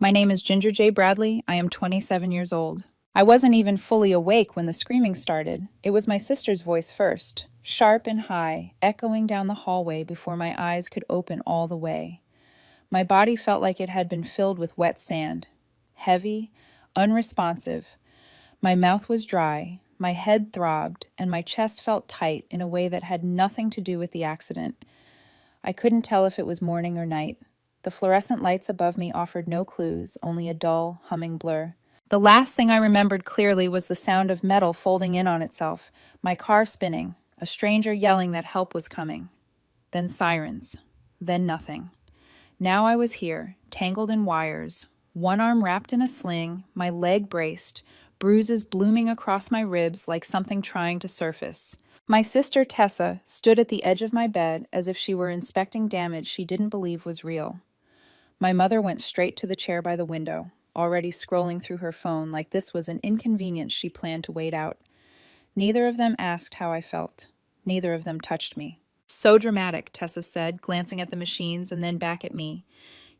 My name is Ginger J. Bradley. I am 27 years old. I wasn't even fully awake when the screaming started. It was my sister's voice first, sharp and high, echoing down the hallway before my eyes could open all the way. My body felt like it had been filled with wet sand, heavy, unresponsive. My mouth was dry, my head throbbed, and my chest felt tight in a way that had nothing to do with the accident. I couldn't tell if it was morning or night. The fluorescent lights above me offered no clues, only a dull, humming blur. The last thing I remembered clearly was the sound of metal folding in on itself, my car spinning, a stranger yelling that help was coming. Then sirens. Then nothing. Now I was here, tangled in wires, one arm wrapped in a sling, my leg braced, bruises blooming across my ribs like something trying to surface. My sister Tessa stood at the edge of my bed as if she were inspecting damage she didn't believe was real. My mother went straight to the chair by the window, already scrolling through her phone like this was an inconvenience she planned to wait out. Neither of them asked how I felt. Neither of them touched me. "So dramatic," Tessa said, glancing at the machines and then back at me.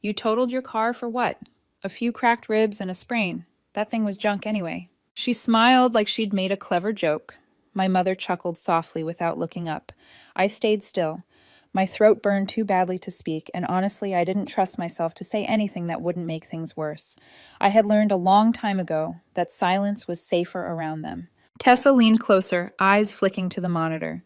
"You totaled your car for what? A few cracked ribs and a sprain. That thing was junk anyway." She smiled like she'd made a clever joke. My mother chuckled softly without looking up. I stayed still. My throat burned too badly to speak, and honestly, I didn't trust myself to say anything that wouldn't make things worse. I had learned a long time ago that silence was safer around them. Tessa leaned closer, eyes flicking to the monitor.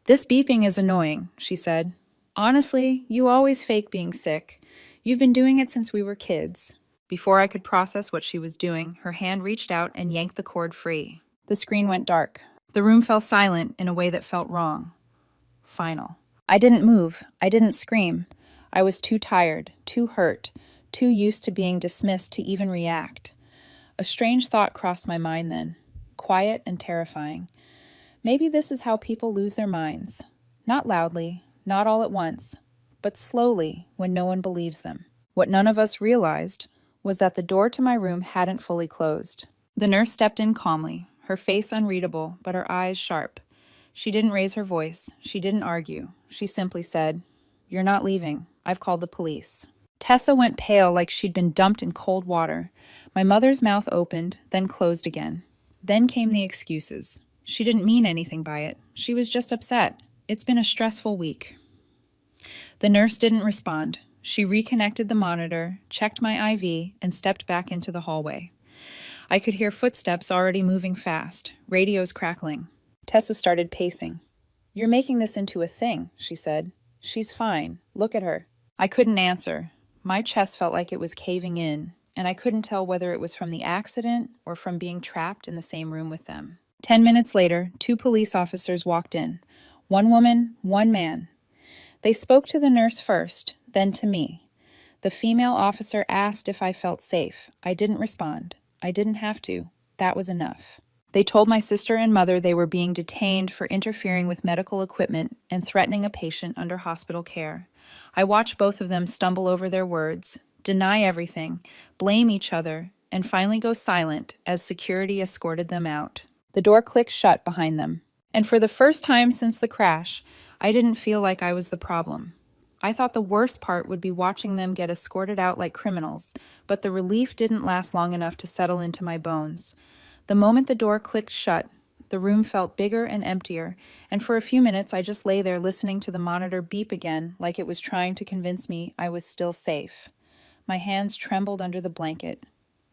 "This beeping is annoying," she said. "Honestly, you always fake being sick. You've been doing it since we were kids." Before I could process what she was doing, her hand reached out and yanked the cord free. The screen went dark. The room fell silent in a way that felt wrong. Final. I didn't move. I didn't scream. I was too tired, too hurt, too used to being dismissed to even react. A strange thought crossed my mind then, quiet and terrifying. Maybe this is how people lose their minds. Not loudly, not all at once, but slowly when no one believes them. What none of us realized was that the door to my room hadn't fully closed. The nurse stepped in calmly, her face unreadable, but her eyes sharp. She didn't raise her voice. She didn't argue. She simply said, "You're not leaving. I've called the police." Tessa went pale like she'd been dumped in cold water. My mother's mouth opened, then closed again. Then came the excuses. She didn't mean anything by it. She was just upset. It's been a stressful week. The nurse didn't respond. She reconnected the monitor, checked my IV, and stepped back into the hallway. I could hear footsteps already moving fast, radios crackling. Tessa started pacing. "You're making this into a thing," she said. "She's fine. Look at her." I couldn't answer. My chest felt like it was caving in, and I couldn't tell whether it was from the accident or from being trapped in the same room with them. 10 minutes later, 2 police officers walked in. 1 woman, 1 man. They spoke to the nurse first, then to me. The female officer asked if I felt safe. I didn't respond. I didn't have to. That was enough. They told my sister and mother they were being detained for interfering with medical equipment and threatening a patient under hospital care. I watched both of them stumble over their words, deny everything, blame each other, and finally go silent as security escorted them out. The door clicked shut behind them. And for the first time since the crash, I didn't feel like I was the problem. I thought the worst part would be watching them get escorted out like criminals, but the relief didn't last long enough to settle into my bones. The moment the door clicked shut, the room felt bigger and emptier, and for a few minutes I just lay there listening to the monitor beep again like it was trying to convince me I was still safe. My hands trembled under the blanket.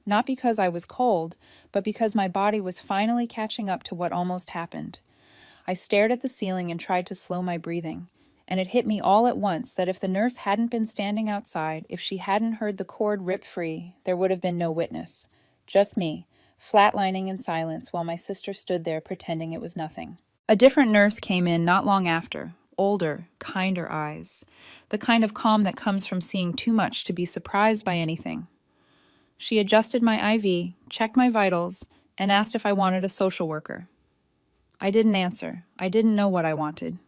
Not because I was cold, but because my body was finally catching up to what almost happened. I stared at the ceiling and tried to slow my breathing, and it hit me all at once that if the nurse hadn't been standing outside, if she hadn't heard the cord rip free, there would have been no witness. Just me, flatlining in silence while my sister stood there pretending it was nothing. A different nurse came in not long after, older, kinder eyes, the kind of calm that comes from seeing too much to be surprised by anything. She adjusted my IV, checked my vitals, and asked if I wanted a social worker. I didn't answer. I didn't know what I wanted.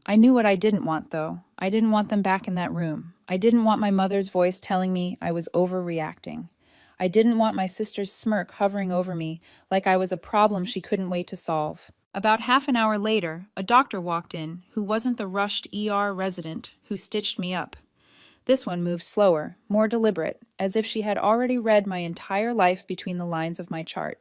I knew what I didn't want, though. I didn't want them back in that room. I didn't want my mother's voice telling me I was overreacting. I didn't want my sister's smirk hovering over me like I was a problem she couldn't wait to solve. About half an hour later, a doctor walked in who wasn't the rushed ER resident who stitched me up. This one moved slower, more deliberate, as if she had already read my entire life between the lines of my chart.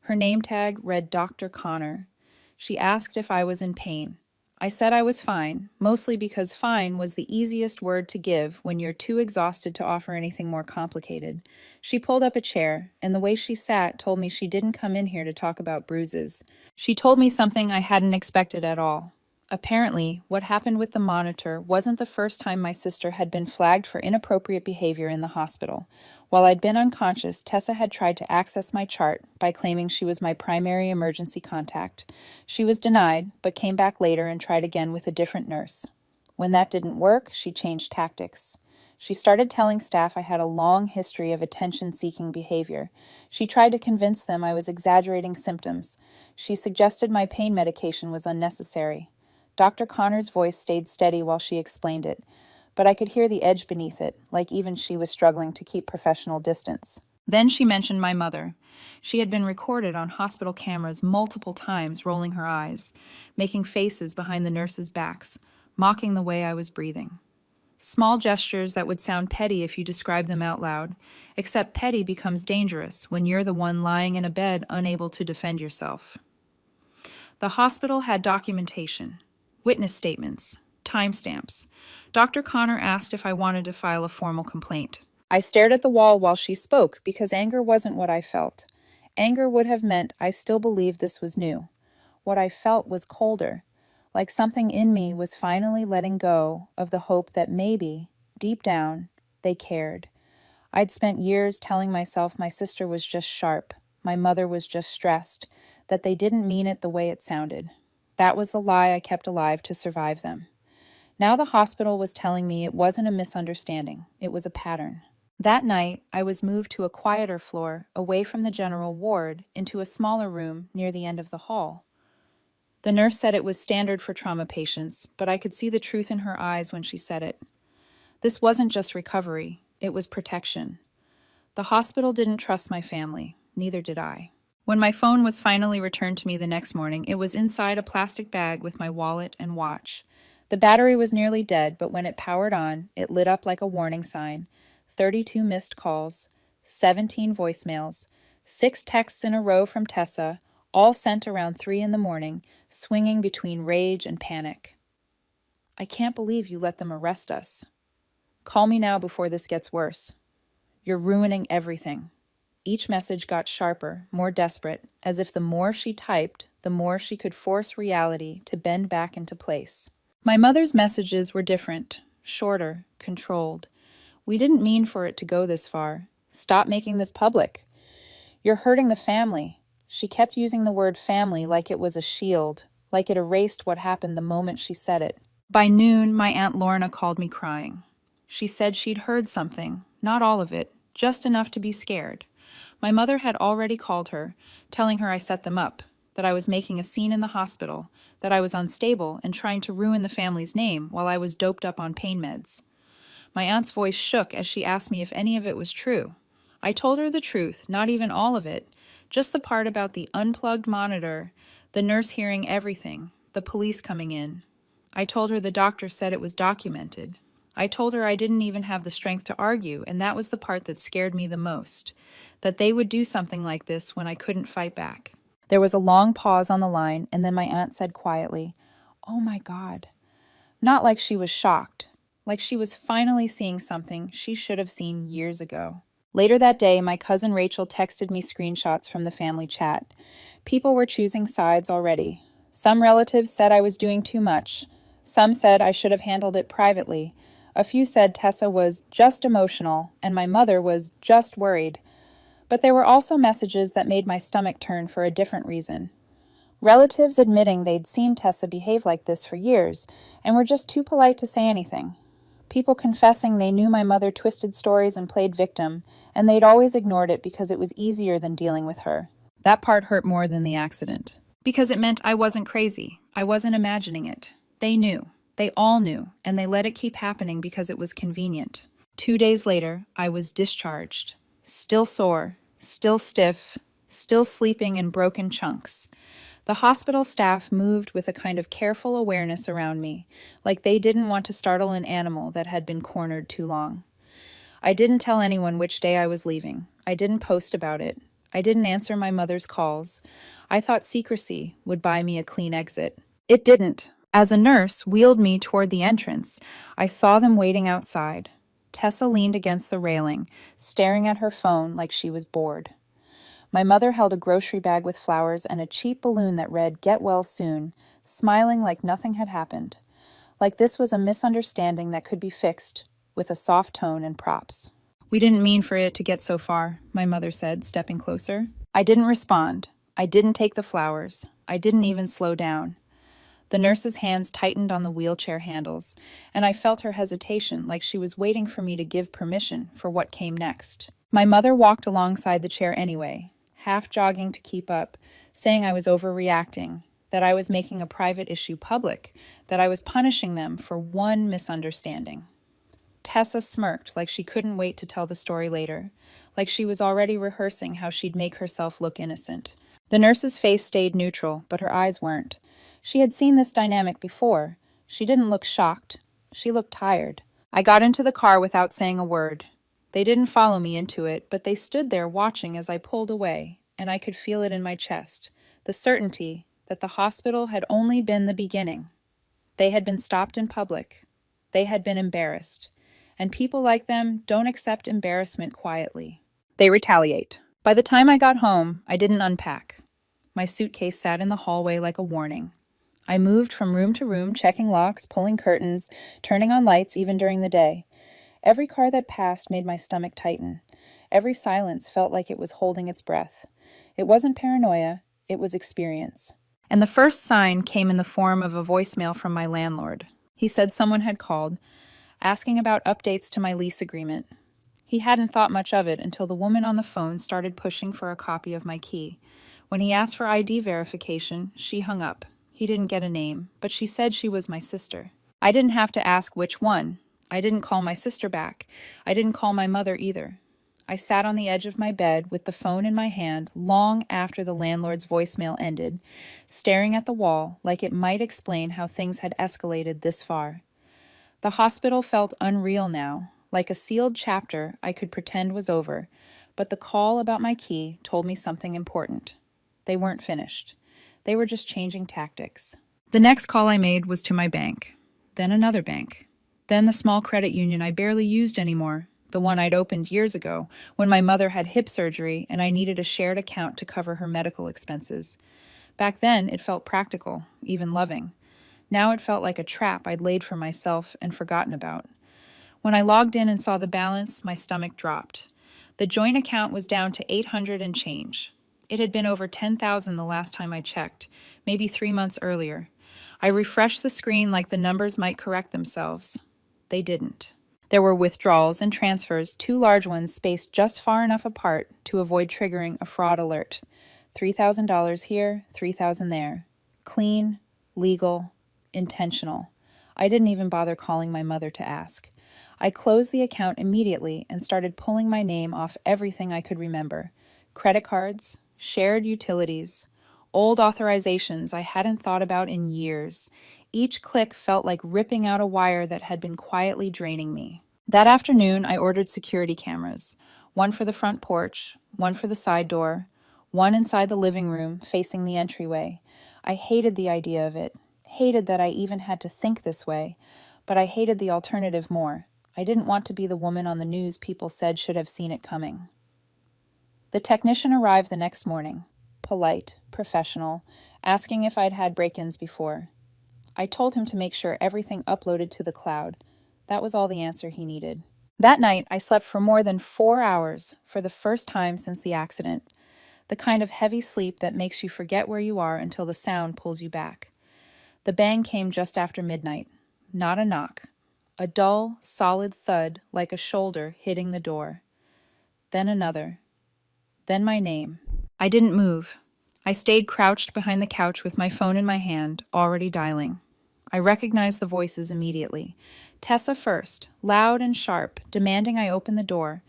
Her name tag read Dr. Connor. She asked if I was in pain. I said I was fine, mostly because fine was the easiest word to give when you're too exhausted to offer anything more complicated. She pulled up a chair, and the way she sat told me she didn't come in here to talk about bruises. She told me something I hadn't expected at all. Apparently, what happened with the monitor wasn't the first time my sister had been flagged for inappropriate behavior in the hospital. While I'd been unconscious, Tessa had tried to access my chart by claiming she was my primary emergency contact. She was denied, but came back later and tried again with a different nurse. When that didn't work, she changed tactics. She started telling staff I had a long history of attention-seeking behavior. She tried to convince them I was exaggerating symptoms. She suggested my pain medication was unnecessary. Dr. Connor's voice stayed steady while she explained it, but I could hear the edge beneath it, like even she was struggling to keep professional distance. Then she mentioned my mother. She had been recorded on hospital cameras multiple times, rolling her eyes, making faces behind the nurses' backs, mocking the way I was breathing. Small gestures that would sound petty if you describe them out loud, except petty becomes dangerous when you're the one lying in a bed unable to defend yourself. The hospital had documentation. Witness statements, timestamps. Dr. Connor asked if I wanted to file a formal complaint. I stared at the wall while she spoke because anger wasn't what I felt. Anger would have meant I still believed this was new. What I felt was colder, like something in me was finally letting go of the hope that maybe, deep down, they cared. I'd spent years telling myself my sister was just sharp, my mother was just stressed, that they didn't mean it the way it sounded. That was the lie I kept alive to survive them. Now the hospital was telling me it wasn't a misunderstanding, it was a pattern. That night, I was moved to a quieter floor, away from the general ward, into a smaller room near the end of the hall. The nurse said it was standard for trauma patients, but I could see the truth in her eyes when she said it. This wasn't just recovery, it was protection. The hospital didn't trust my family, neither did I. When my phone was finally returned to me the next morning, it was inside a plastic bag with my wallet and watch. The battery was nearly dead, but when it powered on, it lit up like a warning sign. 32 missed calls, 17 voicemails, 6 texts in a row from Tessa, all sent around 3 in the morning, swinging between rage and panic. I can't believe you let them arrest us. Call me now before this gets worse. You're ruining everything. Each message got sharper, more desperate, as if the more she typed, the more she could force reality to bend back into place. My mother's messages were different, shorter, controlled. We didn't mean for it to go this far. Stop making this public. You're hurting the family. She kept using the word family like it was a shield, like it erased what happened the moment she said it. By noon, my Aunt Lorna called me crying. She said she'd heard something, not all of it, just enough to be scared. My mother had already called her, telling her I set them up, that I was making a scene in the hospital, that I was unstable and trying to ruin the family's name while I was doped up on pain meds. My aunt's voice shook as she asked me if any of it was true. I told her the truth, not even all of it, just the part about the unplugged monitor, the nurse hearing everything, the police coming in. I told her the doctor said it was documented. I told her I didn't even have the strength to argue, and that was the part that scared me the most, that they would do something like this when I couldn't fight back. There was a long pause on the line, and then my aunt said quietly, "Oh my God." Not like she was shocked, like she was finally seeing something she should have seen years ago. Later that day, my cousin Rachel texted me screenshots from the family chat. People were choosing sides already. Some relatives said I was doing too much. Some said I should have handled it privately. A few said Tessa was just emotional, and my mother was just worried. But there were also messages that made my stomach turn for a different reason. Relatives admitting they'd seen Tessa behave like this for years, and were just too polite to say anything. People confessing they knew my mother twisted stories and played victim, and they'd always ignored it because it was easier than dealing with her. That part hurt more than the accident. Because it meant I wasn't crazy. I wasn't imagining it. They knew. They all knew, and they let it keep happening because it was convenient. 2 days later, I was discharged. Still sore, still stiff, still sleeping in broken chunks. The hospital staff moved with a kind of careful awareness around me, like they didn't want to startle an animal that had been cornered too long. I didn't tell anyone which day I was leaving. I didn't post about it. I didn't answer my mother's calls. I thought secrecy would buy me a clean exit. It didn't. As a nurse wheeled me toward the entrance, I saw them waiting outside. Tessa leaned against the railing, staring at her phone like she was bored. My mother held a grocery bag with flowers and a cheap balloon that read, "Get well soon," smiling like nothing had happened. Like this was a misunderstanding that could be fixed with a soft tone and props. "We didn't mean for it to get so far," my mother said, stepping closer. I didn't respond. I didn't take the flowers. I didn't even slow down. The nurse's hands tightened on the wheelchair handles, and I felt her hesitation, like she was waiting for me to give permission for what came next. My mother walked alongside the chair anyway, half jogging to keep up, saying I was overreacting, that I was making a private issue public, that I was punishing them for one misunderstanding. Tessa smirked like she couldn't wait to tell the story later, like she was already rehearsing how she'd make herself look innocent. The nurse's face stayed neutral, but her eyes weren't. She had seen this dynamic before. She didn't look shocked. She looked tired. I got into the car without saying a word. They didn't follow me into it, but they stood there watching as I pulled away, and I could feel it in my chest, the certainty that the hospital had only been the beginning. They had been stopped in public. They had been embarrassed. And people like them don't accept embarrassment quietly. They retaliate. By the time I got home, I didn't unpack. My suitcase sat in the hallway like a warning. I moved from room to room, checking locks, pulling curtains, turning on lights even during the day. Every car that passed made my stomach tighten. Every silence felt like it was holding its breath. It wasn't paranoia, it was experience. And the first sign came in the form of a voicemail from my landlord. He said someone had called, asking about updates to my lease agreement. He hadn't thought much of it until the woman on the phone started pushing for a copy of my key. When he asked for ID verification, she hung up. He didn't get a name, but she said she was my sister. I didn't have to ask which one. I didn't call my sister back. I didn't call my mother either. I sat on the edge of my bed with the phone in my hand long after the landlord's voicemail ended, staring at the wall like it might explain how things had escalated this far. The hospital felt unreal now, like a sealed chapter I could pretend was over, but the call about my key told me something important. They weren't finished. They were just changing tactics. The next call I made was to my bank, then another bank, then the small credit union I barely used anymore, the one I'd opened years ago when my mother had hip surgery and I needed a shared account to cover her medical expenses. Back then, it felt practical, even loving. Now it felt like a trap I'd laid for myself and forgotten about. When I logged in and saw the balance, my stomach dropped. The joint account was down to $800 and change. It had been over $10,000 the last time I checked, maybe 3 months earlier. I refreshed the screen like the numbers might correct themselves. They didn't. There were withdrawals and transfers, 2 large ones spaced just far enough apart to avoid triggering a fraud alert. $3,000 here, $3,000 there. Clean, legal, intentional. I didn't even bother calling my mother to ask. I closed the account immediately and started pulling my name off everything I could remember. Credit cards, shared utilities, old authorizations I hadn't thought about in years. Each click felt like ripping out a wire that had been quietly draining me. That afternoon, I ordered security cameras. One for the front porch, one for the side door, one inside the living room facing the entryway. I hated the idea of it, hated that I even had to think this way, but I hated the alternative more. I didn't want to be the woman on the news people said should have seen it coming. The technician arrived the next morning, polite, professional, asking if I'd had break-ins before. I told him to make sure everything uploaded to the cloud. That was all the answer he needed. That night, I slept for more than 4 hours for the first time since the accident, the kind of heavy sleep that makes you forget where you are until the sound pulls you back. The bang came just after midnight. Not a knock. A dull, solid thud like a shoulder hitting the door. Then another. Then my name. I didn't move. I stayed crouched behind the couch with my phone in my hand, already dialing. I recognized the voices immediately. Tessa first, loud and sharp, demanding I open the door.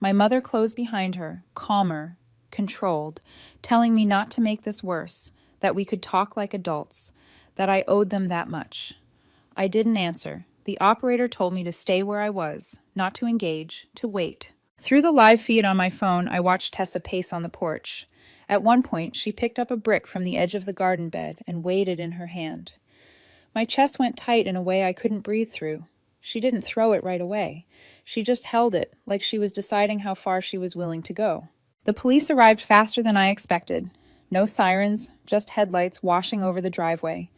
My mother closed behind her, calmer, controlled, telling me not to make this worse, that we could talk like adults, that I owed them that much. I didn't answer. The operator told me to stay where I was, not to engage, to wait. Through the live feed on my phone, I watched Tessa pace on the porch. At one point, she picked up a brick from the edge of the garden bed and weighed it in her hand. My chest went tight in a way I couldn't breathe through. She didn't throw it right away. She just held it, like she was deciding how far she was willing to go. The police arrived faster than I expected. No sirens, just headlights washing over the driveway.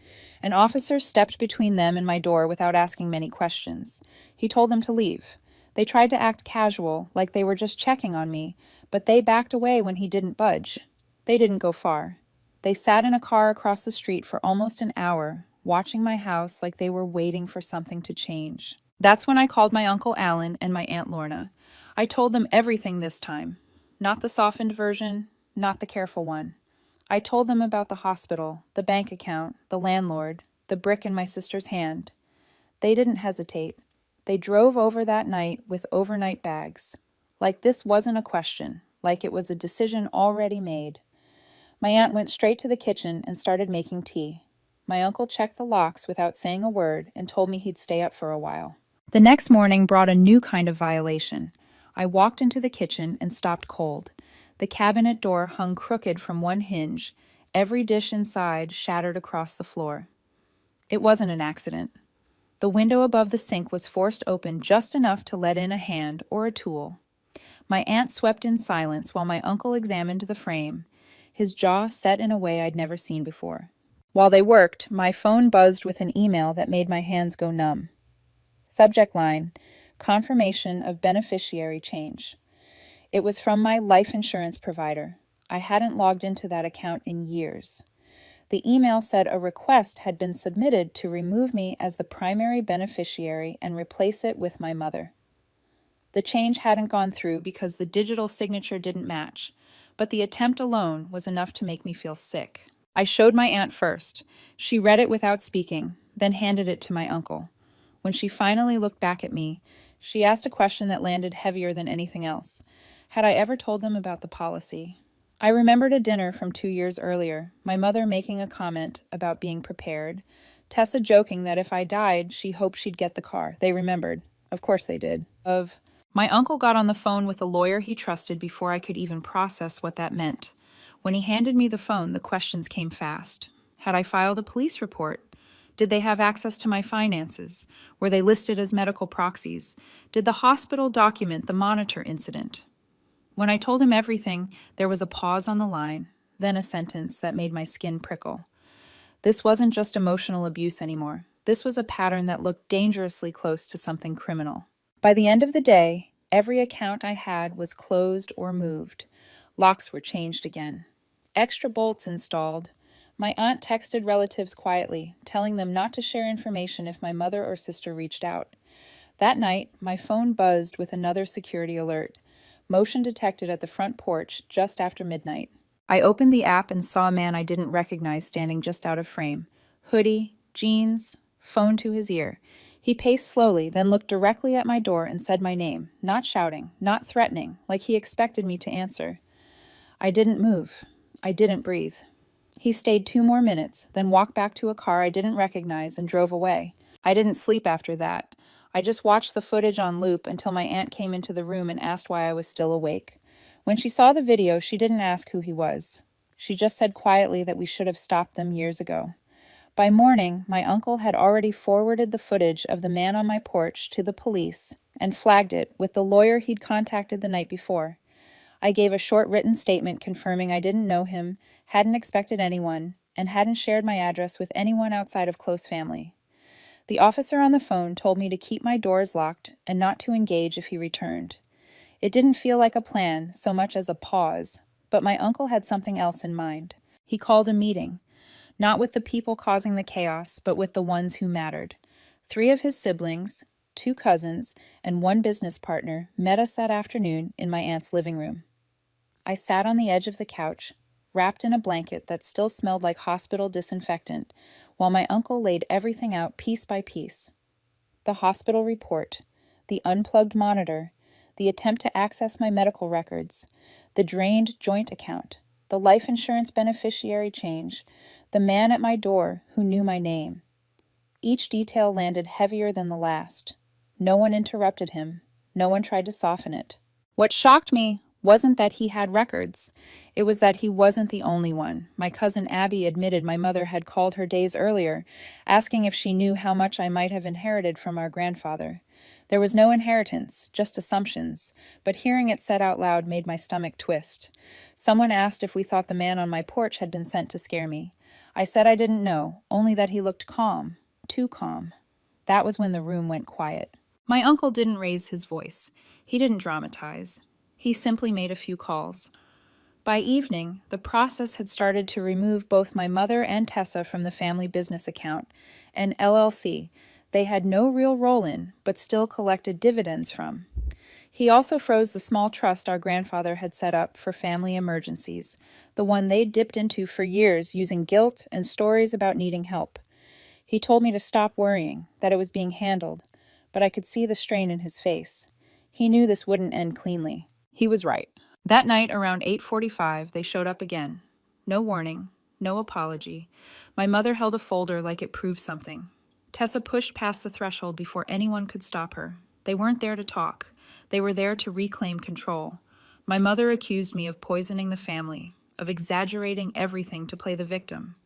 An officer stepped between them and my door without asking many questions. He told them to leave. They tried to act casual, like they were just checking on me, but they backed away when he didn't budge. They didn't go far. They sat in a car across the street for almost an hour, watching my house like they were waiting for something to change. That's when I called my Uncle Alan and my Aunt Lorna. I told them everything this time. Not the softened version, not the careful one. I told them about the hospital, the bank account, the landlord, the brick in my sister's hand. They didn't hesitate. They drove over that night with overnight bags. Like this wasn't a question, like it was a decision already made. My aunt went straight to the kitchen and started making tea. My uncle checked the locks without saying a word and told me he'd stay up for a while. The next morning brought a new kind of violation. I walked into the kitchen and stopped cold. The cabinet door hung crooked from one hinge, every dish inside shattered across the floor. It wasn't an accident. The window above the sink was forced open just enough to let in a hand or a tool. My aunt swept in silence while my uncle examined the frame, his jaw set in a way I'd never seen before. While they worked, my phone buzzed with an email that made my hands go numb. Subject line, confirmation of beneficiary change. It was from my life insurance provider. I hadn't logged into that account in years. The email said a request had been submitted to remove me as the primary beneficiary and replace it with my mother. The change hadn't gone through because the digital signature didn't match, but the attempt alone was enough to make me feel sick. I showed my aunt first. She read it without speaking, then handed it to my uncle. When she finally looked back at me, she asked a question that landed heavier than anything else. Had I ever told them about the policy? I remembered a dinner from 2 years earlier, my mother making a comment about being prepared, Tessa joking that if I died, she hoped she'd get the car. They remembered. Of course they did. My uncle got on the phone with a lawyer he trusted before I could even process what that meant. When he handed me the phone, the questions came fast. Had I filed a police report? Did they have access to my finances? Were they listed as medical proxies? Did the hospital document the monitor incident? When I told him everything, there was a pause on the line, then a sentence that made my skin prickle. This wasn't just emotional abuse anymore. This was a pattern that looked dangerously close to something criminal. By the end of the day, every account I had was closed or moved. Locks were changed again. Extra bolts installed. My aunt texted relatives quietly, telling them not to share information if my mother or sister reached out. That night, my phone buzzed with another security alert. Motion detected at the front porch just after midnight. I opened the app and saw a man I didn't recognize standing just out of frame. Hoodie, jeans, phone to his ear. He paced slowly, then looked directly at my door and said my name, not shouting, not threatening, like he expected me to answer. I didn't move. I didn't breathe. He stayed 2 more minutes, then walked back to a car I didn't recognize and drove away. I didn't sleep after that. I just watched the footage on loop until my aunt came into the room and asked why I was still awake. When she saw the video, she didn't ask who he was. She just said quietly that we should have stopped them years ago. By morning, my uncle had already forwarded the footage of the man on my porch to the police and flagged it with the lawyer he'd contacted the night before. I gave a short written statement confirming I didn't know him, hadn't expected anyone, and hadn't shared my address with anyone outside of close family. The officer on the phone told me to keep my doors locked and not to engage if he returned. It didn't feel like a plan so much as a pause, but my uncle had something else in mind. He called a meeting, not with the people causing the chaos, but with the ones who mattered. 3 of his siblings, 2 cousins, and 1 business partner met us that afternoon in my aunt's living room. I sat on the edge of the couch, wrapped in a blanket that still smelled like hospital disinfectant, while my uncle laid everything out piece by piece. The hospital report, the unplugged monitor, the attempt to access my medical records, the drained joint account. the life insurance beneficiary change, the man at my door who knew my name. Each detail landed heavier than the last. No one interrupted him. No one tried to soften it. What shocked me wasn't that he had records. It was that he wasn't the only one. My cousin Abby admitted my mother had called her days earlier, asking if she knew how much I might have inherited from our grandfather. There was no inheritance, just assumptions, but hearing it said out loud made my stomach twist. Someone asked if we thought the man on my porch had been sent to scare me. I said I didn't know, only that he looked calm, too calm. That was when the room went quiet. My uncle didn't raise his voice. He didn't dramatize. He simply made a few calls. By evening, the process had started to remove both my mother and Tessa from the family business account, an LLC they had no real role in, but still collected dividends from. He also froze the small trust our grandfather had set up for family emergencies, the one they'd dipped into for years using guilt and stories about needing help. He told me to stop worrying, that it was being handled, but I could see the strain in his face. He knew this wouldn't end cleanly. He was right. That night around 8:45, they showed up again. No warning, no apology. My mother held a folder like it proved something. Tessa pushed past the threshold before anyone could stop her. They weren't there to talk. They were there to reclaim control. My mother accused me of poisoning the family, of exaggerating everything to play the victim.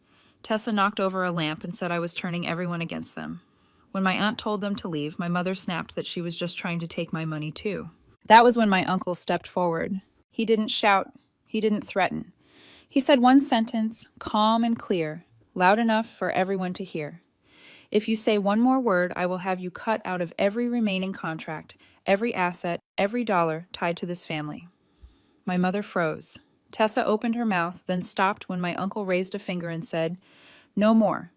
Tessa knocked over a lamp and said I was turning everyone against them. When my aunt told them to leave, my mother snapped that she was just trying to take my money too. That was when my uncle stepped forward. He didn't shout. He didn't threaten. He said one sentence, calm and clear, loud enough for everyone to hear. If you say one more word, I will have you cut out of every remaining contract, every asset, every dollar tied to this family. My mother froze. Tessa opened her mouth, then stopped when my uncle raised a finger and said, "No more.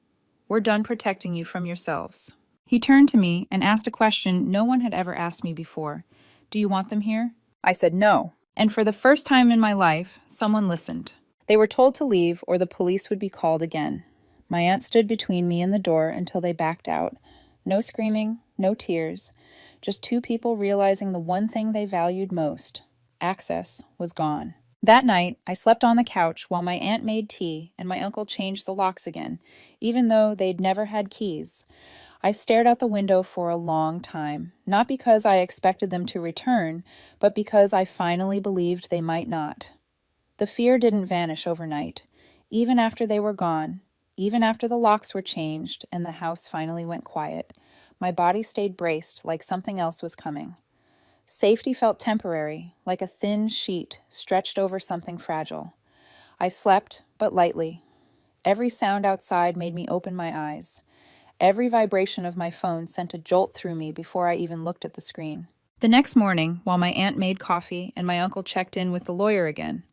We're done protecting you from yourselves." He turned to me and asked a question no one had ever asked me before. "Do you want them here?" I said no. And for the first time in my life, someone listened. They were told to leave or the police would be called again. My aunt stood between me and the door until they backed out. No screaming, no tears, just two people realizing the one thing they valued most, access, was gone. That night, I slept on the couch while my aunt made tea and my uncle changed the locks again, even though they'd never had keys. I stared out the window for a long time, not because I expected them to return, but because I finally believed they might not. The fear didn't vanish overnight. Even after they were gone, even after the locks were changed and the house finally went quiet, my body stayed braced like something else was coming. Safety felt temporary, like a thin sheet stretched over something fragile. I slept, but lightly. Every sound outside made me open my eyes. Every vibration of my phone sent a jolt through me before I even looked at the screen. The next morning, while my aunt made coffee and my uncle checked in with the lawyer again,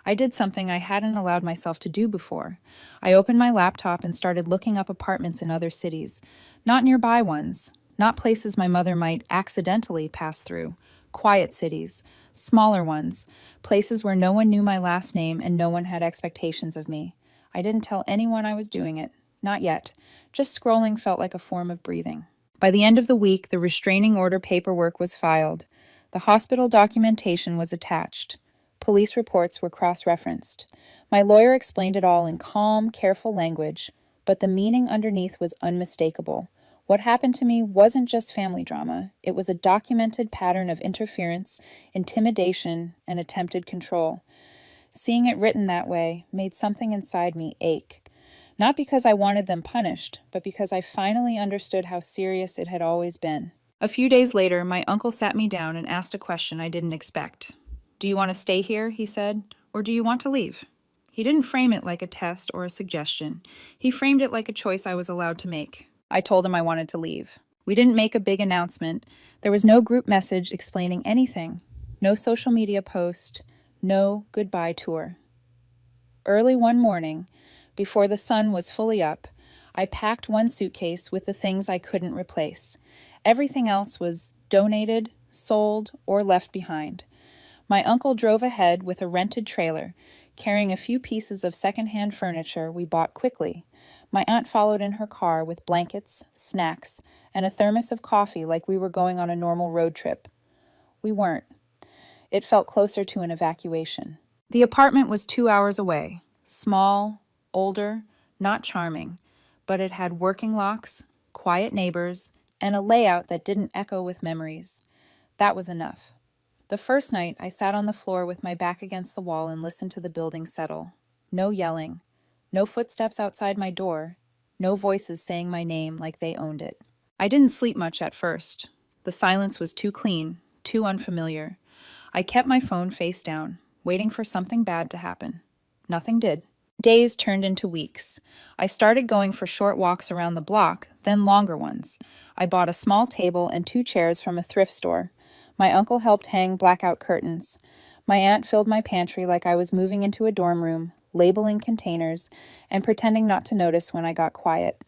I did something I hadn't allowed myself to do before. I opened my laptop and started looking up apartments in other cities. Not nearby ones, not places my mother might accidentally pass through. Quiet cities, smaller ones, places where no one knew my last name and no one had expectations of me. I didn't tell anyone I was doing it. Not yet. Just scrolling felt like a form of breathing. By the end of the week, the restraining order paperwork was filed. The hospital documentation was attached. Police reports were cross-referenced. My lawyer explained it all in calm, careful language, but the meaning underneath was unmistakable. What happened to me wasn't just family drama. It was a documented pattern of interference, intimidation, and attempted control. Seeing it written that way made something inside me ache. Not because I wanted them punished, but because I finally understood how serious it had always been. A few days later, my uncle sat me down and asked a question I didn't expect. "Do you want to stay here?" he said, "or do you want to leave?" He didn't frame it like a test or a suggestion. He framed it like a choice I was allowed to make. I told him I wanted to leave. We didn't make a big announcement. There was no group message explaining anything. No social media post. No goodbye tour. Early one morning, before the sun was fully up, I packed one suitcase with the things I couldn't replace. Everything else was donated, sold, or left behind. My uncle drove ahead with a rented trailer, carrying a few pieces of secondhand furniture we bought quickly. My aunt followed in her car with blankets, snacks, and a thermos of coffee like we were going on a normal road trip. We weren't. It felt closer to an evacuation. The apartment was 2 hours away. Small, older, not charming, but it had working locks, quiet neighbors, and a layout that didn't echo with memories. That was enough. The first night, I sat on the floor with my back against the wall and listened to the building settle. No yelling, no footsteps outside my door, no voices saying my name like they owned it. I didn't sleep much at first. The silence was too clean, too unfamiliar. I kept my phone face down, waiting for something bad to happen. Nothing did. Days turned into weeks. I started going for short walks around the block, then longer ones. I bought a small table and 2 chairs from a thrift store. My uncle helped hang blackout curtains. My aunt filled my pantry like I was moving into a dorm room, labeling containers, and pretending not to notice when I got quiet.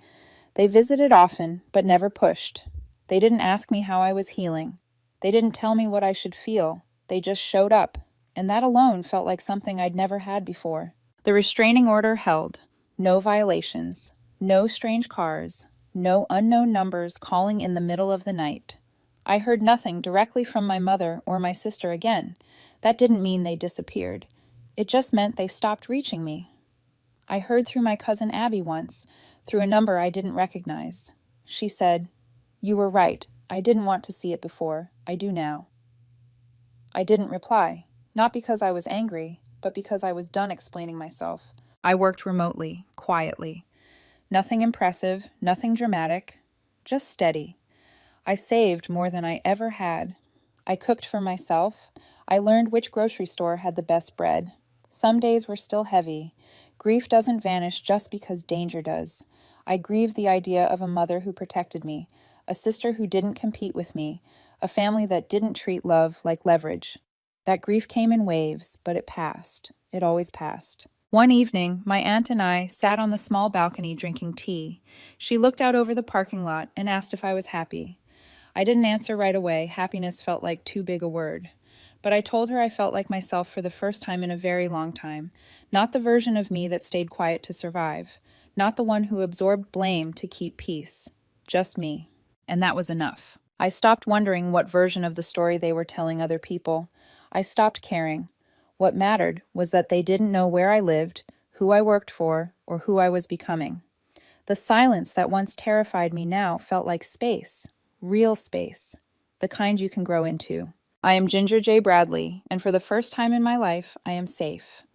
They visited often, but never pushed. They didn't ask me how I was healing. They didn't tell me what I should feel. They just showed up, and that alone felt like something I'd never had before. The restraining order held. No violations. No strange cars. No unknown numbers calling in the middle of the night. I heard nothing directly from my mother or my sister again. That didn't mean they disappeared. It just meant they stopped reaching me. I heard through my cousin Abby once, through a number I didn't recognize. She said, "You were right. I didn't want to see it before. I do now." I didn't reply, not because I was angry, but because I was done explaining myself. I worked remotely, quietly. Nothing impressive, nothing dramatic, just steady. I saved more than I ever had. I cooked for myself. I learned which grocery store had the best bread. Some days were still heavy. Grief doesn't vanish just because danger does. I grieved the idea of a mother who protected me, a sister who didn't compete with me, a family that didn't treat love like leverage. That grief came in waves, but it passed. It always passed. One evening, my aunt and I sat on the small balcony drinking tea. She looked out over the parking lot and asked if I was happy. I didn't answer right away. Happiness felt like too big a word. But I told her I felt like myself for the first time in a very long time. Not the version of me that stayed quiet to survive. Not the one who absorbed blame to keep peace. Just me. And that was enough. I stopped wondering what version of the story they were telling other people. I stopped caring. What mattered was that they didn't know where I lived, who I worked for, or who I was becoming. The silence that once terrified me now felt like space. Real space. The kind you can grow into. I am Ginger J. Bradley, and for the first time in my life, I am safe.